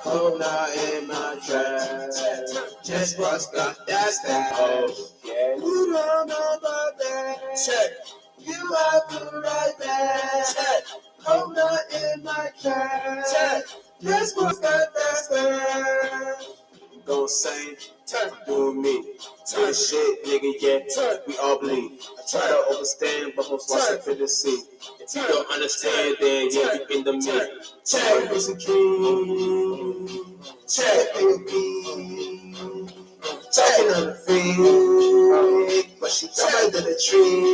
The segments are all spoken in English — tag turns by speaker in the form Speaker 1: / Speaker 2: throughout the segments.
Speaker 1: Oh, not in my trap. Just what's got that style. Oh, yeah. You don't know about that. Check. You have to right back. Check. Oh, not in my trap. Check. Just what's got that style. Go sing, turn, doing me. Turn shit, nigga, yeah, turn, we all bleed. I try to understand, but most lost I couldn't see. If you don't understand, then yeah, you in the me. Check, it's a dream. Check, baby. Checking on the feet, but she taller than a tree.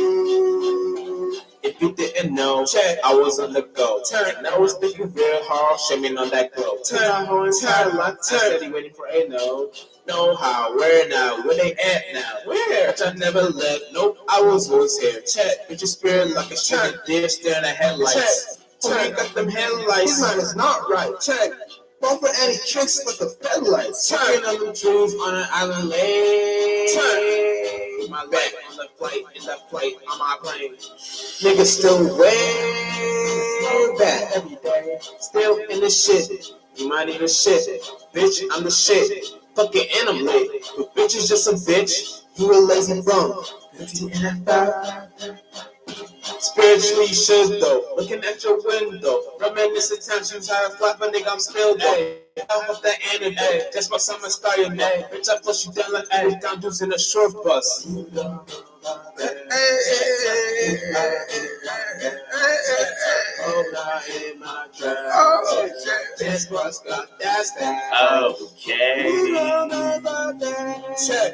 Speaker 1: If you didn't know, check, I was on the go. Turn, and I was thinking real hard, shimming on that glow. Turn, my whole entire life, steady waiting for a no. Know how, where now, where they at now, where? But I never left, nope, I was always here. Check, get your spirit like a shiny dish, staring at headlights. Check, got them headlights. His mind is not right. Check. Fall for any tricks with the floodlights. Checking on them trees on an island lake. Turn. My leg on the flight, in the flight, on my plane. Niggas still way back every day. Still in the shit. You might need a shit. Bitch, I'm the shit. Fuck it, and I'm late. But bitch is just a bitch. You a lazy bum. 15 and a 5. Spiritually, you should though. Looking at your window, reminiscing times you try to fly, but nigga, I'm still though. Help with that antidote. That's my summer style, your name. Bitch, I flush you down like you down dudes in a short bus. Okay. Check.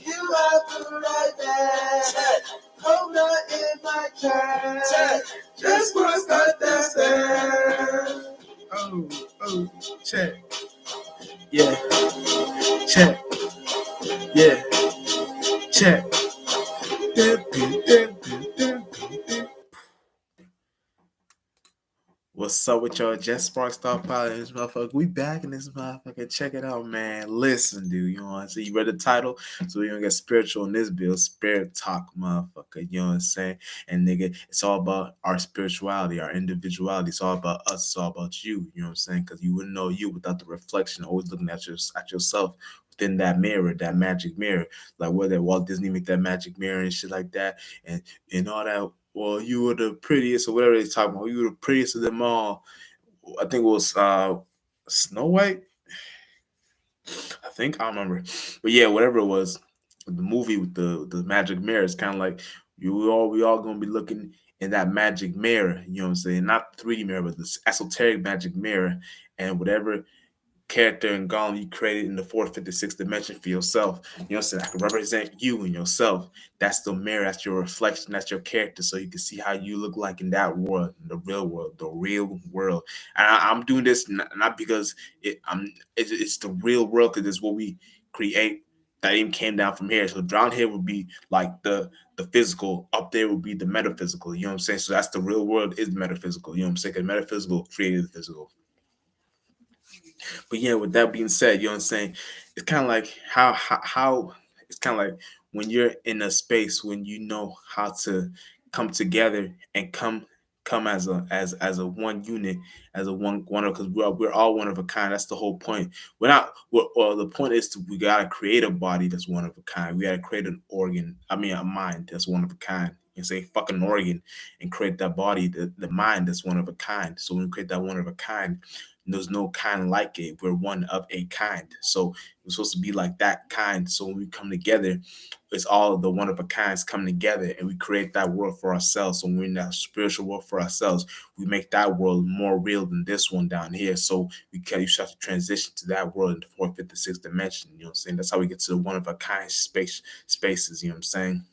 Speaker 1: You have to write that. Check. Hold on in my trap. Check. Just what's got that stare. Oh, check. Yeah. Check. Yeah. Check. What's up with y'all? Just Spark Star Pilot in this motherfucker. We back in this motherfucker. Check it out, man. Listen, dude. You know what I'm saying? You read the title, so you're gonna get spiritual in this bill. Spirit talk, motherfucker. You know what I'm saying? And nigga, it's all about our spirituality, our individuality. It's all about us. It's all about you. You know what I'm saying? Because you wouldn't know you without the reflection, always looking at yourself within that mirror, that magic mirror. Like whether Walt Disney make that magic mirror and shit like that, and all that. Well, you were the prettiest, or whatever they talking about. You were the prettiest of them all. I think it was Snow White. I think I don't remember, but yeah, whatever it was, the movie with the magic mirror. It's kind of like we all gonna be looking in that magic mirror. You know what I'm saying? Not the 3D mirror, but this esoteric magic mirror, and whatever character and golem you created in the fourth, fifth, and sixth dimension for yourself. You know what I'm saying? I can represent you and yourself. That's the mirror, that's your reflection, that's your character. So you can see how you look like in that world, in the real world, the real world. And I'm doing this not because it's the real world, because it's what we create that even came down from here. So down here would be like the physical, up there would be the metaphysical. You know what I'm saying? So that's the real world is metaphysical. You know what I'm saying? Because metaphysical created the physical. But yeah, with that being said, you know what I'm saying? It's kind of like how it's kind of like when you're in a space when you know how to come together and come as a one unit, as a one because we're all one of a kind. That's the whole point. Well, the point is we gotta create a body that's one of a kind. We gotta create an organ. I mean, a mind that's one of a kind. And say fucking organ and create that body, the mind that's one of a kind. So when we create that one of a kind, there's no kind like it. We're one of a kind. So we're supposed to be like that kind. So when we come together, it's all the one of a kinds come together and we create that world for ourselves. So when we're in that spiritual world for ourselves, we make that world more real than this one down here. So you start to transition to that world in the fourth, fifth, and sixth dimension. You know what I'm saying? That's how we get to the one of a kind spaces. You know what I'm saying?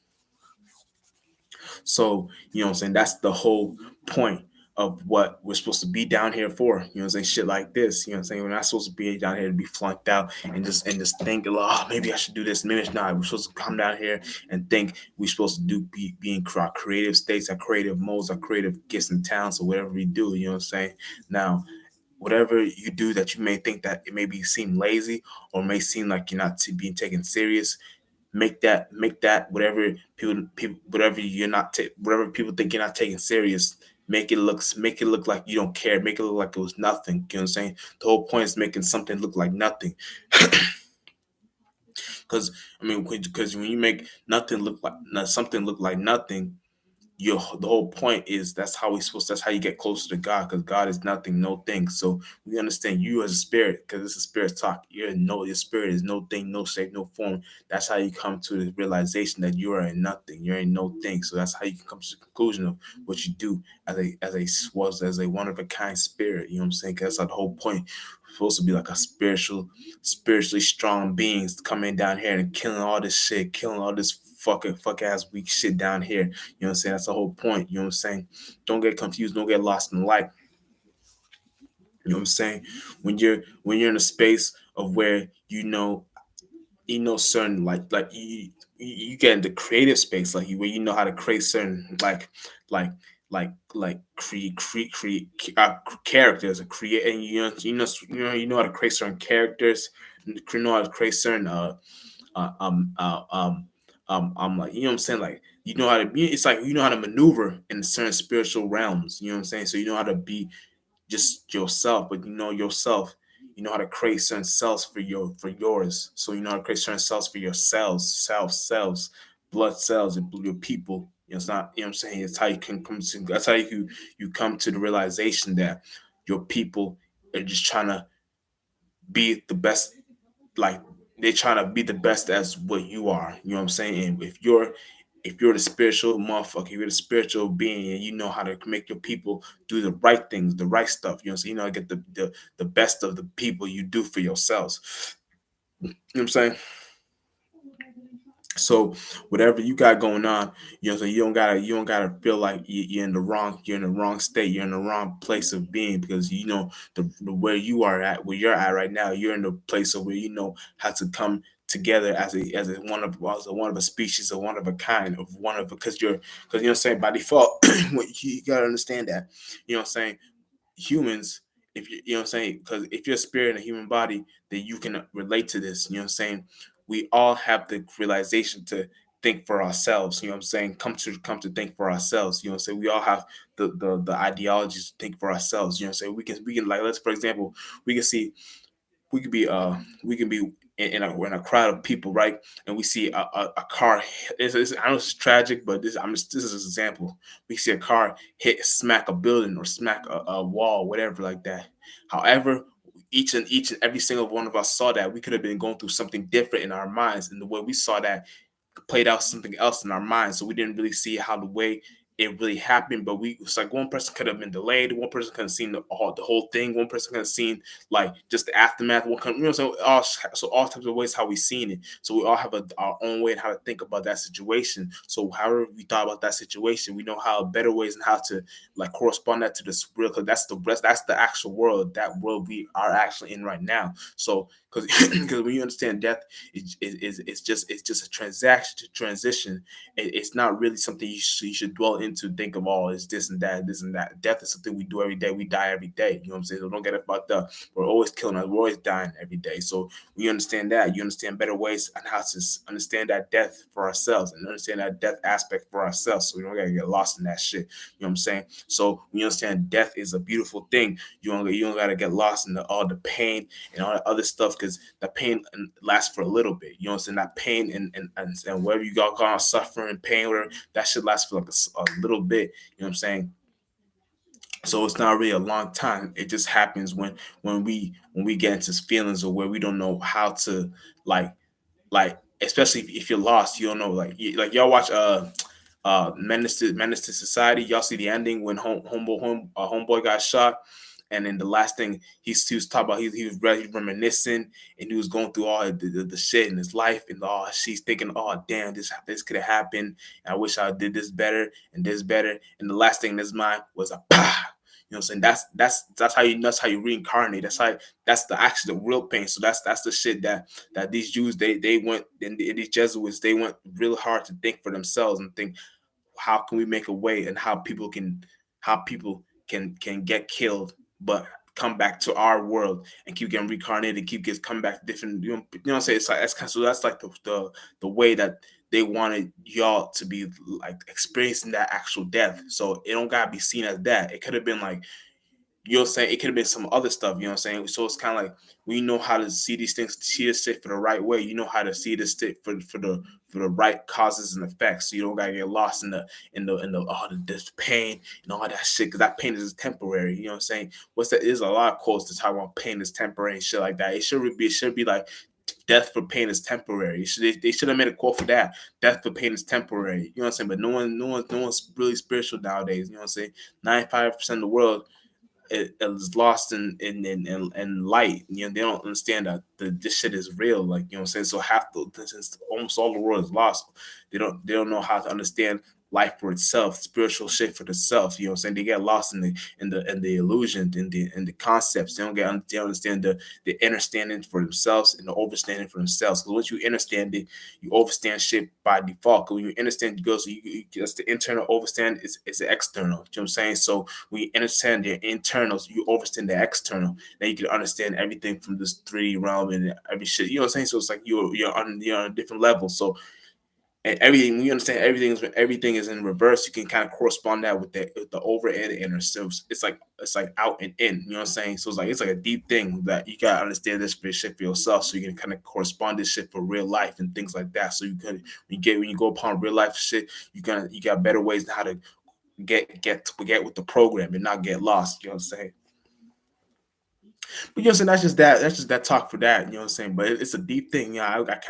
Speaker 1: So, you know what I'm saying? That's the whole point of what we're supposed to be down here for. You know what I'm saying? Shit like this. You know what I'm saying? We're not supposed to be down here to be flunked out and just think, oh, maybe I should do this. Maybe it's not. We're supposed to come down here and think we're supposed to be in our creative states, our creative modes, our creative gifts and talents, or whatever we do. You know what I'm saying? Now, whatever you do that you may think that it may be seem lazy or may seem like you're not being taken serious, make that whatever people whatever you're not whatever people think you're not taking serious, make it look like you don't care, make it look like it was nothing. You know what I'm saying? The whole point is making something look like nothing. Because because when you make nothing look like something look like nothing, the whole point is that's how you get closer to God, because God is nothing, no thing. So we understand you as a spirit, because it's a spirit talk. Your spirit is no thing, no shape, no form. That's how you come to the realization that you are in nothing, you're in no thing. So that's how you can come to the conclusion of what you do as a one of a kind spirit. You know what I'm saying? Because that's the whole point. We're supposed to be like a spiritually strong beings coming down here and killing all this shit, killing all this fuck ass weak shit down here. You know what I'm saying? That's the whole point. You know what I'm saying? Don't get confused. Don't get lost in life. You know what I'm saying? When you're in a space of where certain you get into creative space, like where you know how to create certain like create characters, and create, and you know how to create certain characters, you know how to create certain uh, um, uh, um, like, you know what I'm saying? Like, you know how to be, it's like, you know how to maneuver in certain spiritual realms, you know what I'm saying? So you know how to be just yourself, but you know yourself, you know how to create certain cells for yours. So you know how to create certain cells for your cells, blood cells, and your people. You know, it's not, you know what I'm saying? It's how you can come to, that's how you come to the realization that your people are just trying to be the best, like they're trying to be the best as what you are. You know what I'm saying? And if you're the spiritual motherfucker, you're the spiritual being, and you know how to make your people do the right things, the right stuff. You know, so you know how to get the best of the people you do for yourselves. You know what I'm saying? So whatever you got going on, so you don't gotta feel like you're in the wrong state, you're in the wrong place of being, because the where you are at, where you're at right now, you're in the place of where you know how to come together as a one of a species, or one of a kind, of one of, because you know what I'm saying, by default. You gotta understand that, you know what I'm saying, humans, if you know what I'm saying, because if you're a spirit in a human body, then you can relate to this. You know what I'm saying? We all have the realization to think for ourselves. You know what I'm saying? Come to think for ourselves. You know what I'm saying? We all have the ideologies to think for ourselves. You know what I'm saying? We can like, let's, for example, we can see we can be in a crowd of people, right? And we see a car. I know it's tragic, but this is an example. We see a car smack a building, or smack a wall, whatever, like that. However, each and every single one of us saw that. We could have been going through something different in our minds, and the way we saw that played out something else in our minds. So we didn't really see how the way it really happened. But it's like one person could have been delayed, one person could have seen the whole thing, one person could have seen like just the aftermath. So all types of ways how we seen it. So we all have our own way and how to think about that situation. So however we thought about that situation, we know how better ways and how to like correspond that to this real, because that's the actual world, that world we are actually in right now. So because because when you understand death, it's just a transition. It's not really something you should dwell into, think of all is this and that. Death is something we do every day. We die every day. You know what I'm saying? So don't get it fucked up. We're always killing us. We're always dying every day. So when you understand that, you understand better ways on how to understand that death for ourselves, and understand that death aspect for ourselves. So we don't gotta get lost in that shit. You know what I'm saying? So when you understand death is a beautiful thing, you don't gotta get lost in all the pain and all that other stuff, because the pain lasts for a little bit. You know what I'm saying? That pain and whatever you got going on, suffering, pain, whatever, that should last for like a little bit. You know what I'm saying? So it's not really a long time. It just happens when we get into feelings, or where we don't know how to like especially if you're lost, you don't know, like y'all watch Menace to Society. Y'all see the ending when homeboy got shot, and then the last thing he was talking about, he was reminiscing, and he was going through all the shit in his life, and she's thinking, oh damn, this could have happened, and I wish I did this better and this better, and the last thing in his mind was a bah. You know what I'm saying? That's how you reincarnate. That's the actual the real pain. So that's the shit that these Jews they went, and these Jesuits, they went real hard to think for themselves and think, how can we make a way, and how people can get killed but come back to our world and keep getting reincarnated, and keep getting come back to different, what I'm saying? It's like that's kind of, so that's like the way they wanted y'all to be like experiencing that actual death. So it don't gotta be seen as that. It could have been like, you know what I'm saying? It could have been some other stuff, you know what I'm saying? So it's kind of like we know how to see these things, see this shit for the right way. You know how to see this shit for the right causes and effects. So you don't gotta get lost in the this pain and all that shit, because that pain is temporary. You know what I'm saying? What's that? There's a lot of quotes to talk about pain is temporary and shit like that. It should be like death for pain is temporary. They should have made a quote for that. Death for pain is temporary. You know what I'm saying? But no one's really spiritual nowadays. You know what I'm saying? 95% of the world is lost in light. You know, they don't understand that this shit is real. Like, you know what I'm saying? So since almost all the world is lost, they don't know how to understand life for itself, spiritual shit for itself. You know what I'm saying? They get lost in the illusion, in the concepts. They don't understand the understanding for themselves and the overstanding for themselves. Because once you understand it, you overstand shit by default. Because when you understand, that's the internal overstand is the external. You know what I'm saying? So when you understand the internals, you understand the external. Then you can understand everything from this 3D realm and every shit. You know what I'm saying? So it's like you're on a different level. So and everything, when you understand everything is in reverse, you can kind of correspond that with the over and the inner. So it's like out and in. You know what I'm saying? So it's like a deep thing that you gotta understand this for shit for yourself, so you can kind of correspond this shit for real life and things like that. So you can when you go upon real life shit, you got better ways on how to get with the program and not get lost. You know what I'm saying? But you know what I'm saying? That's just that talk for that. You know what I'm saying? But it's a deep thing. I went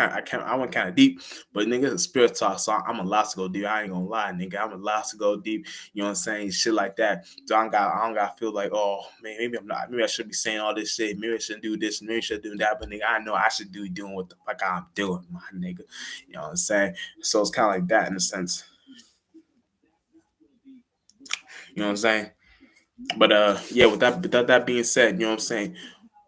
Speaker 1: kind of deep, but nigga, it's a spirit talk. So I'm allowed to go deep. I ain't gonna lie, nigga. I'm allowed to go deep. You know what I'm saying? Shit like that. So I don't got to feel like, oh man, maybe I'm not. Maybe I should be saying all this shit. Maybe I shouldn't do this. Maybe I should do that. But nigga, I know I should be doing what the fuck I'm doing, my nigga. You know what I'm saying? So it's kind of like that in a sense. You know what I'm saying? But yeah. With that being said, you know what I'm saying?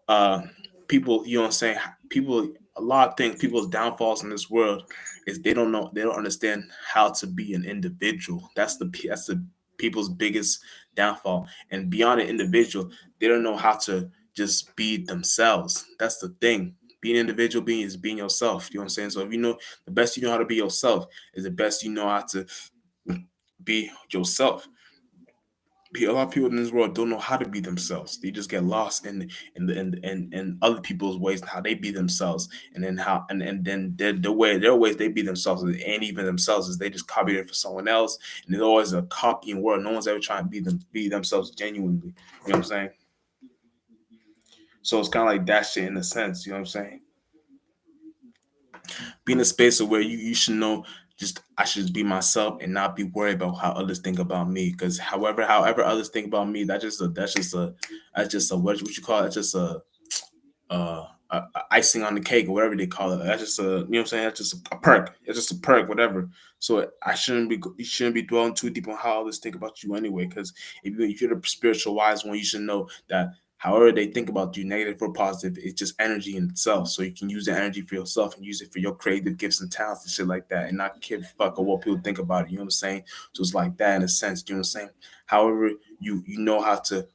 Speaker 1: uh People, you know what I'm saying, people, a lot of things, people's downfalls in this world is they don't understand how to be an individual. That's the people's biggest downfall. And beyond an individual, they don't know how to just be themselves. That's the thing. Being an individual being is being yourself. You know what I'm saying? So if you know the best you know how to be yourself is the best you know how to be yourself. A lot of people in this world don't know how to be themselves. They just get lost in other people's ways and how they be themselves, and then how and then their ways they be themselves ain't even themselves, is they just copy it for someone else, and there's always a copying world. No one's ever trying to be themselves genuinely. You know what I'm saying? So it's kind of like that shit in a sense. You know what I'm saying? Be in a space of where you should know, just I should be myself and not be worried about how others think about me. Because however others think about me, that's just a what you call it? That's just a icing on the cake or whatever they call it. That's just a, you know what I'm saying? That's just a perk. It's just a perk, whatever. So you shouldn't be dwelling too deep on how others think about you anyway. Because if you're the spiritual wise one, you should know that however they think about you, negative or positive, it's just energy in itself. So you can use the energy for yourself and use it for your creative gifts and talents and shit like that, and not give a fuck of what people think about it. You know what I'm saying? So it's like that in a sense. You know what I'm saying? However, you know how to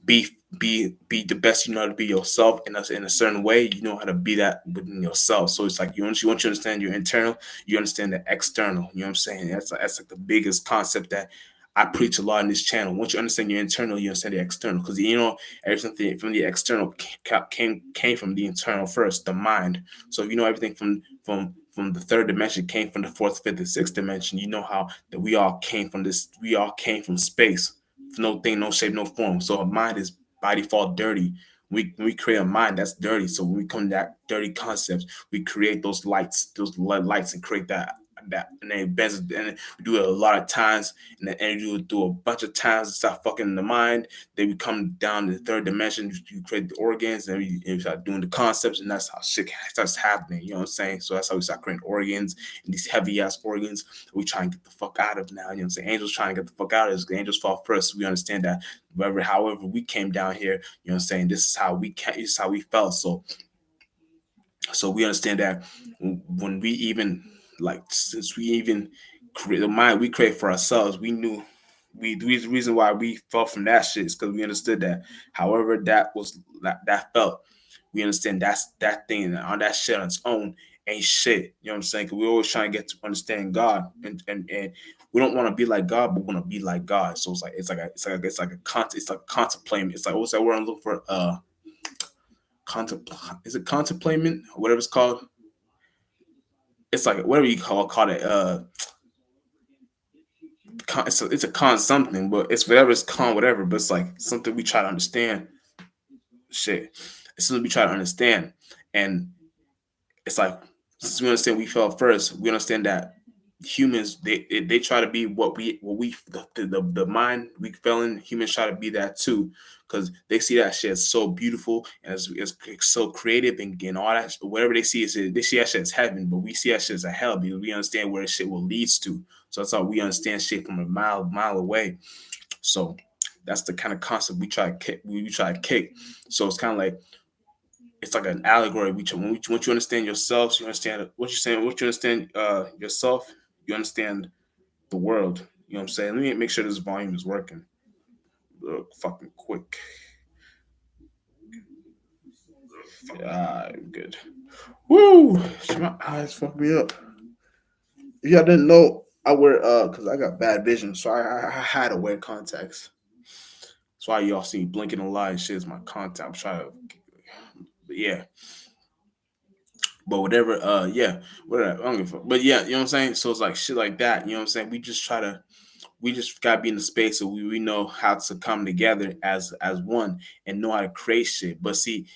Speaker 1: be be the best you know how to be yourself in a certain way. You know how to be that within yourself. So it's like once you understand your internal, you understand the external. You know what I'm saying? That's like the biggest concept that I preach a lot in this channel. Once you understand your internal, you understand the external, because everything from the external came from the internal first, the mind. So if you know everything from the third dimension came from the fourth, fifth, and sixth dimension, you know how that we all came from space, no thing, no shape, no form. So a mind is by default dirty. We create a mind that's dirty. So when we come to that dirty concepts, we create those lights, and create that, and then it bends, and we do it a lot of times, and then energy will do a bunch of times and start fucking in the mind. Then we come down to the third dimension, you create the organs, and we start doing the concepts, and that's how shit starts happening. You know what I'm saying? So that's how we start creating organs, and these heavy ass organs we try and get the fuck out of now. You know what I'm saying? Angels trying to get the fuck out of this. The angels fall first. We understand that. However, we came down here, you know what I'm saying? This is how we felt. So we understand that when we even, like, since we even create the mind we create for ourselves, we knew the reason why we fell from that shit is because we understood that however that felt, we understand that's that thing on that shit on its own. ain't shit. You know what I'm saying? Because we always trying to get to understand God, and we don't want to be like God, but we want to be like God. So it's like a contemplation. It's like what's that word I'm looking for? Is it contemplation? Whatever it's called. It's like whatever you call it. It's a con something, but it's whatever it's con whatever. But it's like something we try to understand. Shit, it's something we try to understand, and it's like since we understand we fell first, we understand that humans they try to be what we the mind we fell in. Humans try to be that too, because they see that shit as so beautiful and it's so creative and all that. Whatever they see is they see that shit as heaven, but we see that shit as a hell because we understand where shit will leads to. So that's how we understand shit from a mile away. So that's the kind of concept we try to kick. We try to kick. So it's like an allegory. Once you understand yourself, you understand what you're saying. Once you understand yourself, you understand the world. You know what I'm saying? Let me make sure this volume is working. Fucking quick. Yeah, good. Woo! My eyes fuck me up. If y'all didn't know, I wear because I got bad vision, so I had to wear contacts. That's why y'all see me blinking a lot and shit is my contact. I'm trying to, but yeah. But whatever, yeah, whatever. I don't give a fuck. But yeah, you know what I'm saying? So it's like shit like that. You know what I'm saying? We just gotta be in the space so we know how to come together as one and know how to create shit. But see,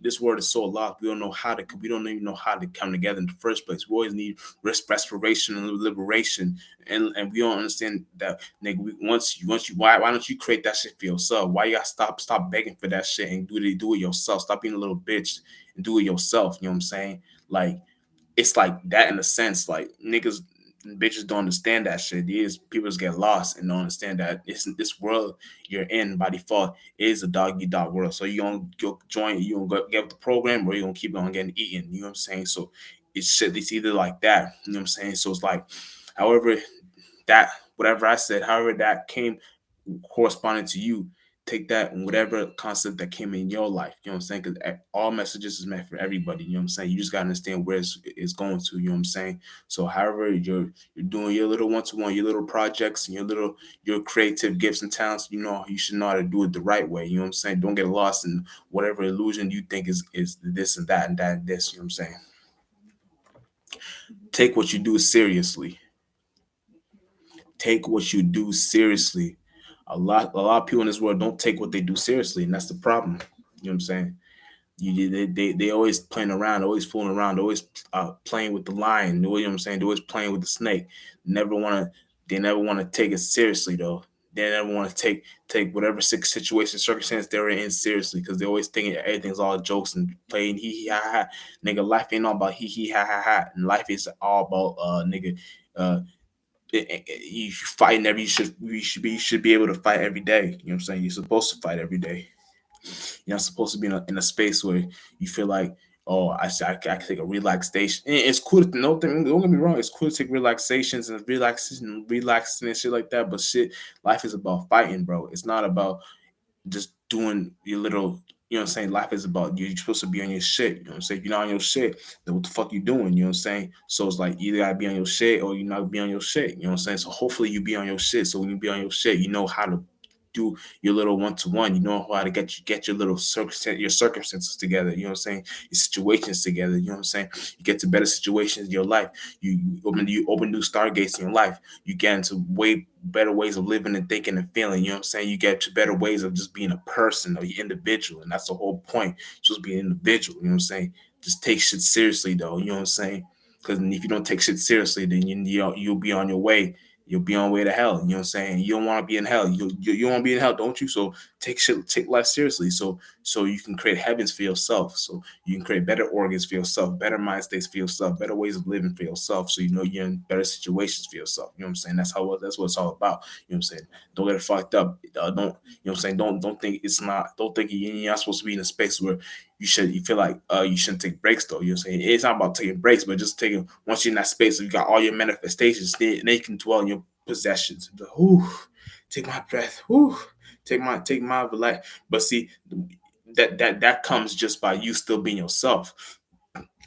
Speaker 1: this world is so locked, we don't know how to. We don't even know how to come together in the first place. We always need respiration and liberation, and we don't understand that, nigga. Once you why don't you create that shit for yourself? Why you gotta stop begging for that shit and do it yourself? Stop being a little bitch and do it yourself. You know what I'm saying? Like it's like that in a sense. Like niggas and bitches don't understand that shit. These people just get lost and don't understand that this world you're in by default is a dog eat dog world. So you gonna go join, you gonna go get with the program, or you gonna keep on getting eaten. You know what I'm saying? So it's shit. It's either like that. You know what I'm saying? So it's like, however that whatever I said, however that came corresponding to you, take that and whatever concept that came in your life. You know what I'm saying? Because all messages is meant for everybody. You know what I'm saying? You just gotta understand where it's going to. You know what I'm saying? So however you're doing your little one to one, your little projects and your creative gifts and talents, you know you should know how to do it the right way. You know what I'm saying? Don't get lost in whatever illusion you think is this and that and that and this. You know what I'm saying? Take what you do seriously. Take what you do seriously. A lot of people in this world don't take what they do seriously, and that's the problem. You know what I'm saying? They always playing around, always fooling around, always playing with the lion. You know what I'm saying? They're always playing with the snake. Never want to. They never want to take it seriously though. They never want to take whatever situation, circumstance they're in seriously because they're always thinking everything's all jokes and playing hee hee ha ha. Nigga, life ain't all about hee hee ha ha ha, and life is all about nigga. Uh, you fighting every you should be able to fight every day. You know what I'm saying? You're supposed to fight every day. You're not supposed to be in a space where you feel like, oh, I can take a relaxation. And it's cool to don't get me wrong, it's cool to take relaxations and relaxing and shit like that. But shit, life is about fighting, bro. It's not about just doing your little, you know what I'm saying? Life is about you're supposed to be on your shit. You know what I'm saying? If you're not on your shit, then what the fuck you doing? You know what I'm saying? So it's like either gotta be on your shit or you not be on your shit. You know what I'm saying? So hopefully you be on your shit. So when you be on your shit, you know how to do your little one to one. You know how to get your little circumstances together. You know what I'm saying? Your situations together. You know what I'm saying? You get to better situations in your life. You open new stargates in your life. You get into way better ways of living and thinking and feeling. You know what I'm saying? You get to better ways of just being a person or your individual, and that's the whole point. You're supposed to be an individual. You know what I'm saying? Just take shit seriously though. You know what I'm saying? Because if you don't take shit seriously, then you'll be on your way. You'll be on your way to hell. You know what I'm saying? You don't want to be in hell. You want to be in hell, don't you? So take life seriously. So you can create heavens for yourself. So you can create better organs for yourself, better mind states for yourself, better ways of living for yourself. So you know you're in better situations for yourself. You know what I'm saying? That's what it's all about. You know what I'm saying? Don't get it fucked up. Don't you know what I'm saying? Don't think it's not. Don't think you're not supposed to be in a space where you feel like you shouldn't take breaks though. You know what I'm saying? It's not about taking breaks, but just taking once you're in that space, you got all your manifestations, then you can dwell in your possessions. But, whew, take my breath. Whew, take my life. But see, that comes just by you still being yourself.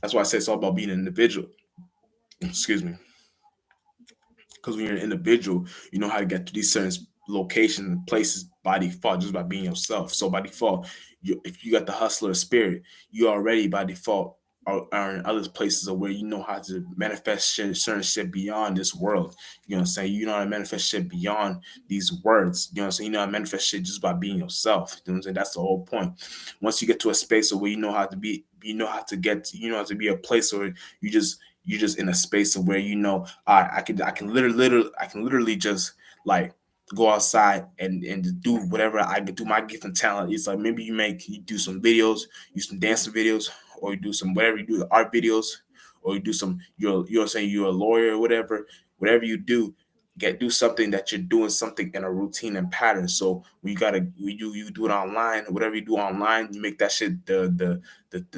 Speaker 1: That's why I say it's all about being an individual. Excuse me. Because when you're an individual, you know how to get to these certain locations and places by default, just by being yourself. So by default, if you got the hustler spirit, you already by default are in other places of where you know how to manifest shit, certain shit beyond this world. You know what I'm saying? You know how to manifest shit beyond these words. You know what I'm saying? You know how to manifest shit just by being yourself. You know what I'm saying? That's the whole point. Once you get to a space where you know how to be, you know how to be a place where you just in a space of where you know I can literally just like go outside and do whatever I can do my gift and talent. It's like maybe you do some videos, you some dancing videos, or you do some whatever you do art videos, or you do some you're saying you're a lawyer or whatever you do. Do something that you're doing something in a routine and pattern. So you do it online, whatever you do online, you make that shit the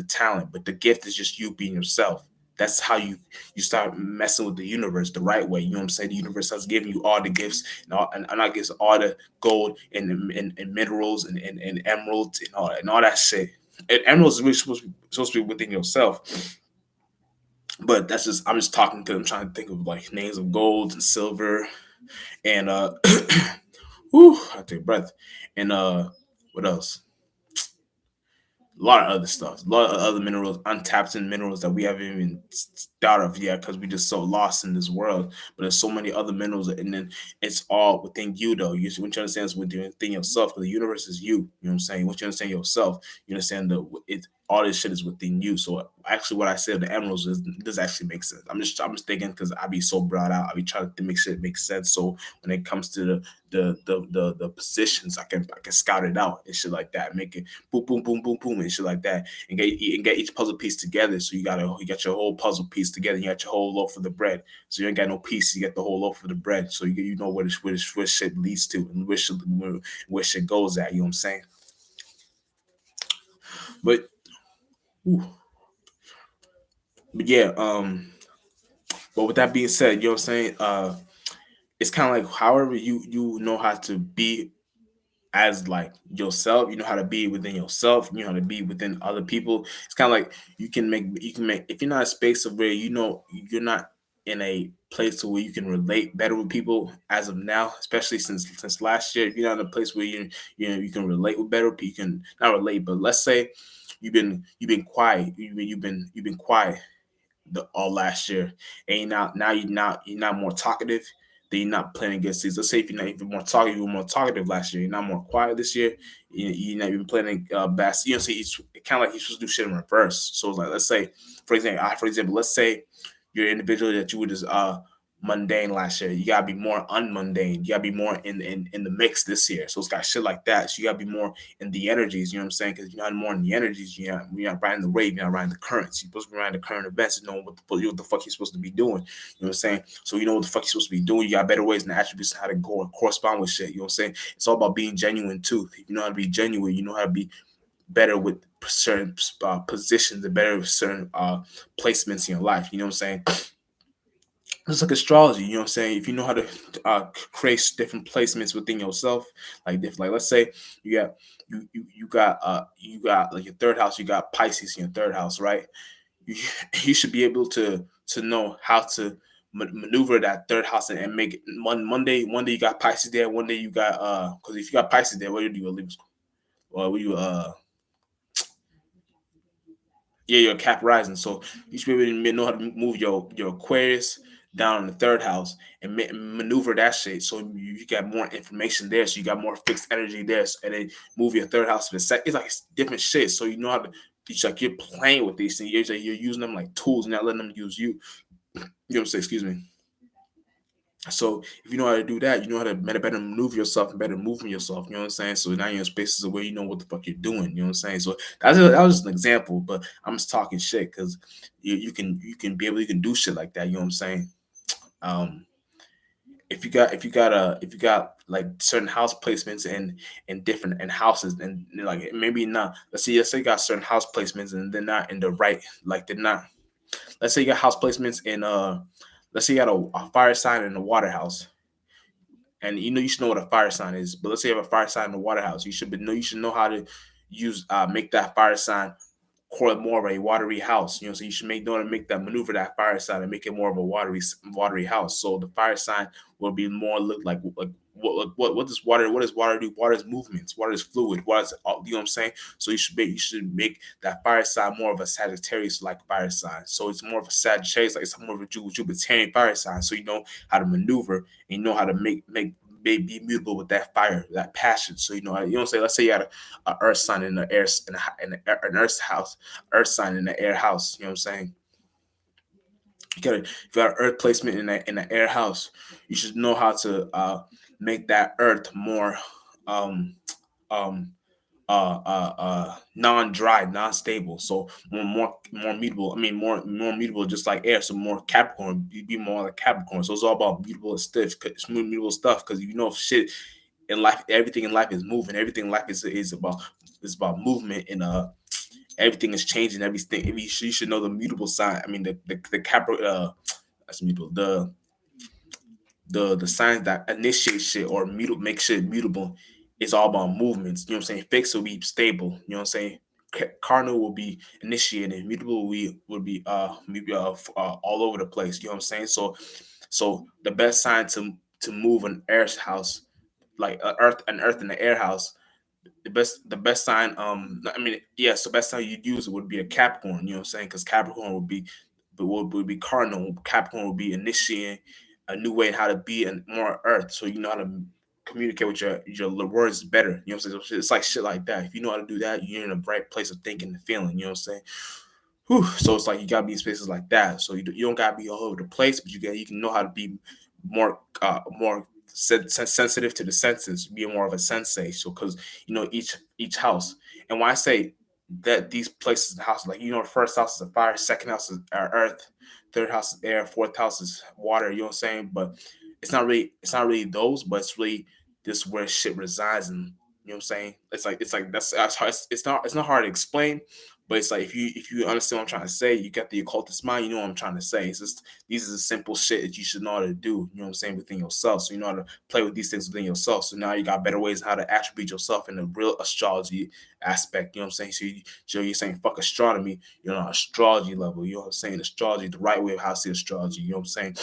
Speaker 1: talent. But the gift is just you being yourself. That's how you start messing with the universe the right way. You know what I'm saying? The universe has given you all the gifts and I guess all the gold and minerals and emeralds and all that shit. And emeralds is really supposed to be within yourself. But that's just I'm just talking because I'm trying to think of like names of gold and silver and whew, I take a breath. And what else? A lot of other stuff, a lot of other minerals, untapped in minerals that we haven't even thought of yet because we're just so lost in this world. But there's so many other minerals, and then it's all within you, though. What you understand is within yourself, because the universe is you. You know what I'm saying? Once you understand yourself, you understand all this shit is within you. So actually, what I said, the emeralds, does actually make sense. I'm just thinking because I be so brought out. I be trying to make shit make sense. So when it comes to the positions, I can scout it out and shit like that, make it boom boom boom boom boom and shit like that, and get each puzzle piece together. So you got your whole puzzle piece together. You got your whole loaf of the bread. So you ain't got no piece. You get the whole loaf of the bread. So you know where shit leads to and where shit goes at. You know what I'm saying? But ooh, but yeah. But with that being said, you know what I'm saying? It's kind of like however you know how to be as like yourself, you know how to be within yourself, you know how to be within other people. It's kind of like you can make if you're not a space of where you know you're not in a place where you can relate better with people as of now, especially since last year. If you're not in a place where you know you can relate with better people, you can not relate, but let's say you've been quiet, you've been quiet all last year, and you're not more talkative. Then you're not playing against these. Let's say if you're not even more talkative, you were more talkative last year. You're not more quiet this year. You're not even playing best. You know, so it's kind of like you're supposed to do shit in reverse. So it's like let's say, for example, let's say you're an individual that you were just mundane last year. You gotta be more unmundane. You gotta be more in the mix this year. So it's got shit like that. So you gotta be more in the energies. You know what I'm saying? Because you're not more in the energies. You're not riding the wave. You're not riding the currents. You're supposed to be riding the current events and knowing what the fuck you're supposed to be doing. You know what I'm saying? So you know what the fuck you're supposed to be doing. You got better ways and attributes how to go and correspond with shit. You know what I'm saying? It's all about being genuine too. If you know how to be genuine, you know how to be better with certain positions and better with certain placements in your life. You know what I'm saying? It's like astrology, you know what I'm saying? If you know how to create different placements within yourself, like different, like let's say you got you got like your third house, you got Pisces in your third house, right? You, you should be able to know how to maneuver that third house and make it one day you got Pisces there, one day you got because if you got Pisces there, what do you do? Well, you yeah, your cap rising. So you should be able to know how to move your Aquarius down in the third house and maneuver that shit. So you got more information there. So you got more fixed energy there. So, and then move your third house to the second. It's like different shit. So you know how to. It's like you're playing with these things. You're using them like tools, not letting them use you. You know what I'm saying? Excuse me. So if you know how to do that, you know how to better maneuver yourself and better move yourself. You know what I'm saying? So now you're in spaces where you know what the fuck you're doing. You know what I'm saying? So that was just an example, but I'm just talking shit because you can be able you can do shit like that. You know what I'm saying? Um, if you got like certain house placements and different and houses and like maybe not. Let's say you got certain house placements and they're not in the right like they're not. Let's say you got house placements in let's say you got a fire sign in a water house and you know you should know what a fire sign is. But let's say you have a fire sign in the water house, you should know how to use make that fire sign more of a watery house. So you should make that maneuver that fire sign and make it more of a watery house. So the fire sign will be more look like what does water do? Water is movements, water is fluid, water is you know what I'm saying. So you should make that fire sign more of a Sagittarius like fire sign. So it's more of a Sagittarius, like it's more of a Jupiterian fire sign. So you know how to maneuver and you know how to be mutable with that fire, that passion. So you know, say let's say you had a earth sign in the air an earth house, earth sign in the air house. You know what I'm saying? If you got an earth placement in the air house, you should know how to make that earth more um um non-dry, non-stable. So more mutable. I mean more mutable, just like air. So more Capricorn, you be more like Capricorn. So it's all about mutable and stiff, smooth mutable stuff. Because you know shit in life, everything in life is moving. Everything in life is about movement and everything is changing. Everything. You should know the mutable sign. I mean the Capri that's mutable. The signs that initiate shit or make shit mutable is all about movements. You know what I'm saying? Fixed will be stable. You know what I'm saying? Cardinal will be initiated. Mutable will be maybe all over the place. You know what I'm saying? So the best sign to move an air house like an earth in the air house, the best sign I mean yes, the best sign you'd use would be a Capricorn. You know what I'm saying? Because Capricorn would be cardinal. Capricorn would be initiating a new way in how to be and more earth, so you know how to communicate with your words better. You know what I'm saying? So it's like shit like that. If you know how to do that, you're in the right place of thinking and feeling. You know what I'm saying? Whew. So it's like you gotta be in spaces like that. So you don't gotta be all over the place, but you can know how to be more sensitive to the senses, be more of a sensei. So because you know each house, and when I say that these places, the house, like the first house is a fire, second house is earth, third house is air, fourth house is water. You know what I'm saying? But it's not really those, but it's really this where shit resides in. You know what I'm saying? It's like that's hard. It's not hard to explain, but it's like if you understand what I'm trying to say, you got the occultist mind, you know what I'm trying to say. It's just these are the simple shit that you should know how to do, you know what I'm saying, within yourself. So you know how to play with these things within yourself. So now you got better ways how to attribute yourself in the real astrology aspect, you know what I'm saying? So you're saying fuck astronomy, you're on astrology level, you know what I'm saying? Astrology, the right way of how to see astrology, you know what I'm saying?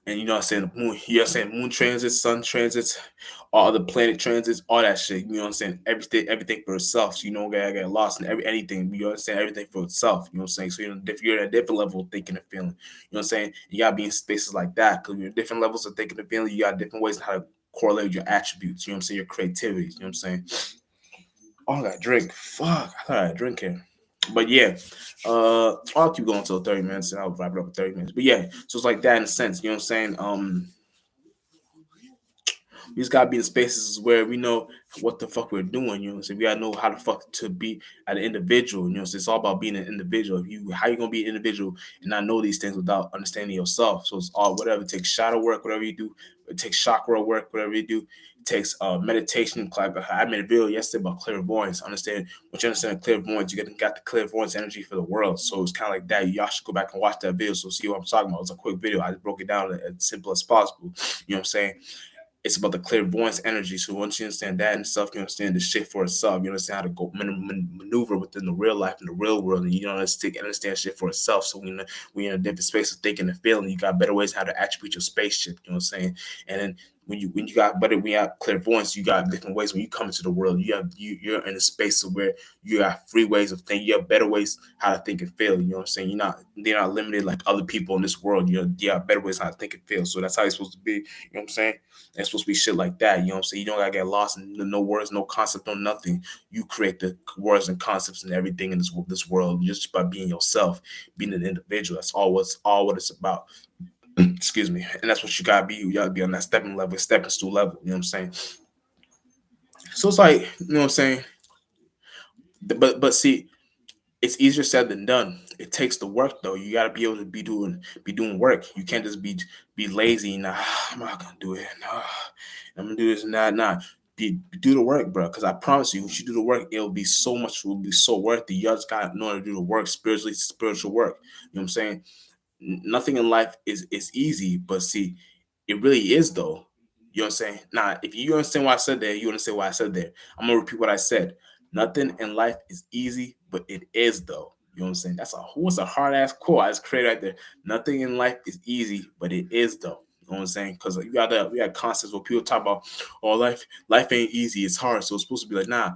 Speaker 1: And you know what I'm saying, the moon, you know what I'm saying, moon transits, sun transits, all the planet transits, all that shit, you know what I'm saying? Everything for itself. So you don't gotta get lost in anything, you understand everything for itself, you know what I'm saying? So you're at a different level of thinking and feeling. You know what I'm saying? You gotta be in spaces like that because you're different levels of thinking and feeling, you got different ways on how to correlate your attributes, you know what I'm saying? Your creativity, you know what I'm saying? Oh, I got drink. Fuck. I thought I had a drink here. But yeah, I'll keep going until 30 minutes and I'll wrap it up in 30 minutes. But yeah, so it's like that in a sense, you know what I'm saying? We just gotta be in spaces where we know what the fuck we're doing. You know, so we gotta know how the fuck to be an individual. You know, so it's all about being an individual. If you how you gonna be an individual and not know these things without understanding yourself? So it's all whatever. It takes shadow work, whatever you do. It takes chakra work, whatever you do. It takes meditation. Like I made a video yesterday about clairvoyance. Understand once you understand clairvoyance, you got the clairvoyance energy for the world. So it's kind of like that. Y'all should go back and watch that video so see what I'm talking about. It's a quick video. I just broke it down as simple as possible. You know what I'm saying? It's about the clairvoyance energy. So once you understand that and stuff, you understand the shit for itself. You understand how to go maneuver within the real life and the real world, and you don't understand shit for itself. So when we in a different space of thinking and feeling, you got better ways how to attribute your spaceship. You know what I'm saying? And then when you got better, when you have clairvoyance, you got different ways. When you come into the world, you're in a space of where you got free ways of thinking. You have better ways how to think and feel. You know what I'm saying? They're not limited like other people in this world. You have better ways how to think and feel. So that's how it's supposed to be. You know what I'm saying? It's supposed to be shit like that. You know what I'm saying? You don't gotta get lost in no words, no concept, no nothing. You create the words and concepts and everything in this world just by being yourself, being an individual. That's all what it's about. Excuse me. And that's what you gotta be. You gotta be on that stepping level, stepping stool level. You know what I'm saying? So it's like, you know what I'm saying? But see, it's easier said than done. It takes the work though. You got to be able to be doing work. You can't just be lazy. Nah, I'm not gonna do it. Nah, I'm gonna do this and that. Nah, do the work, bro. Because I promise you, once you do the work, it'll be so much. It will be so worth it. You just got to know how to do the work spiritually, spiritual work. You know what I'm saying? Nothing in life is easy, but see, it really is though. You know what I'm saying? Now, if you understand what I said there, you understand what I said there. I'm gonna repeat what I said. Nothing in life is easy, but it is though. You know what I'm saying? What's a hard ass quote I just created right there. Nothing in life is easy, but it is though. You know what I'm saying? Because we got concepts where people talk about, oh, life ain't easy, it's hard. So it's supposed to be like, nah,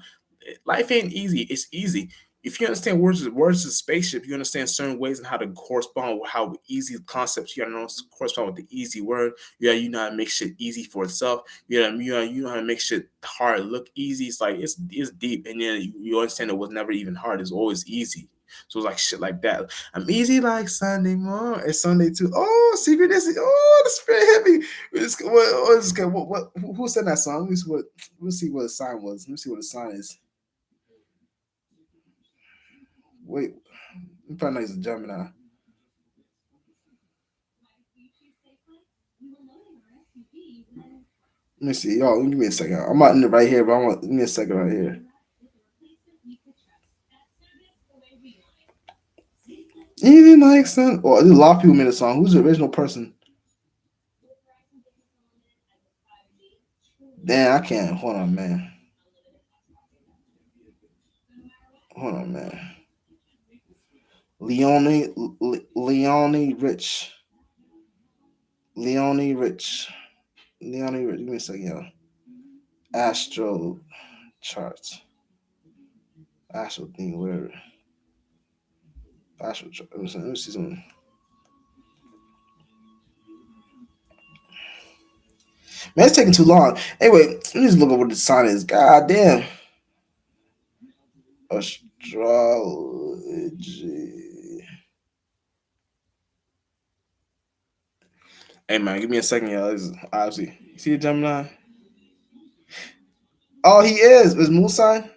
Speaker 1: life ain't easy, it's easy. If you understand words of spaceship, you understand certain ways and how to correspond with how easy concepts. You gotta know correspond with the easy word. You know how to make shit easy for itself. You know how to make shit hard look easy. It's like it's deep, and then you understand it was never even hard. It's always easy. So it's like shit like that. I'm easy like Sunday morning. It's Sunday too. Oh, synchronicity. Oh, the spirit hit me. Who said that song? Let's see what the sign was. Let me see what the sign is. Wait, I'm probably not a Gemini. Let me see. Y'all, give me a second. I'm not in it right here, but give me a second right here. Even like son. Oh, there's a lot of people made a song. Who's the original person? Damn, I can't. Hold on, man. Hold on, man. Leone Rich. Leone Rich. Leone Rich. Give me a second, y'all. Astro charts. Astro thing, whatever. Astro chart. Let me see something. Man, it's taking too long. Anyway, let me just look at what the sign is. God damn. Astrology. Hey man, give me a second, y'all. This is obviously. You see the Gemini? Oh, he is. Is moon sign?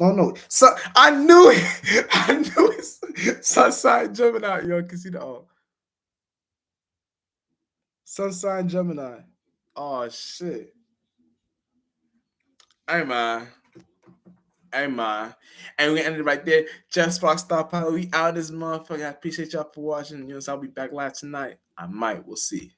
Speaker 1: Oh no. So I knew it. I knew it. Sun sign Gemini. Yo, can see the sun sign Gemini. Oh shit. Hey man. Hey man. And we ended it right there. Just Rockstar Pilot. We out this motherfucker. I appreciate y'all for watching. You know, so I'll be back live tonight. I might. We'll see.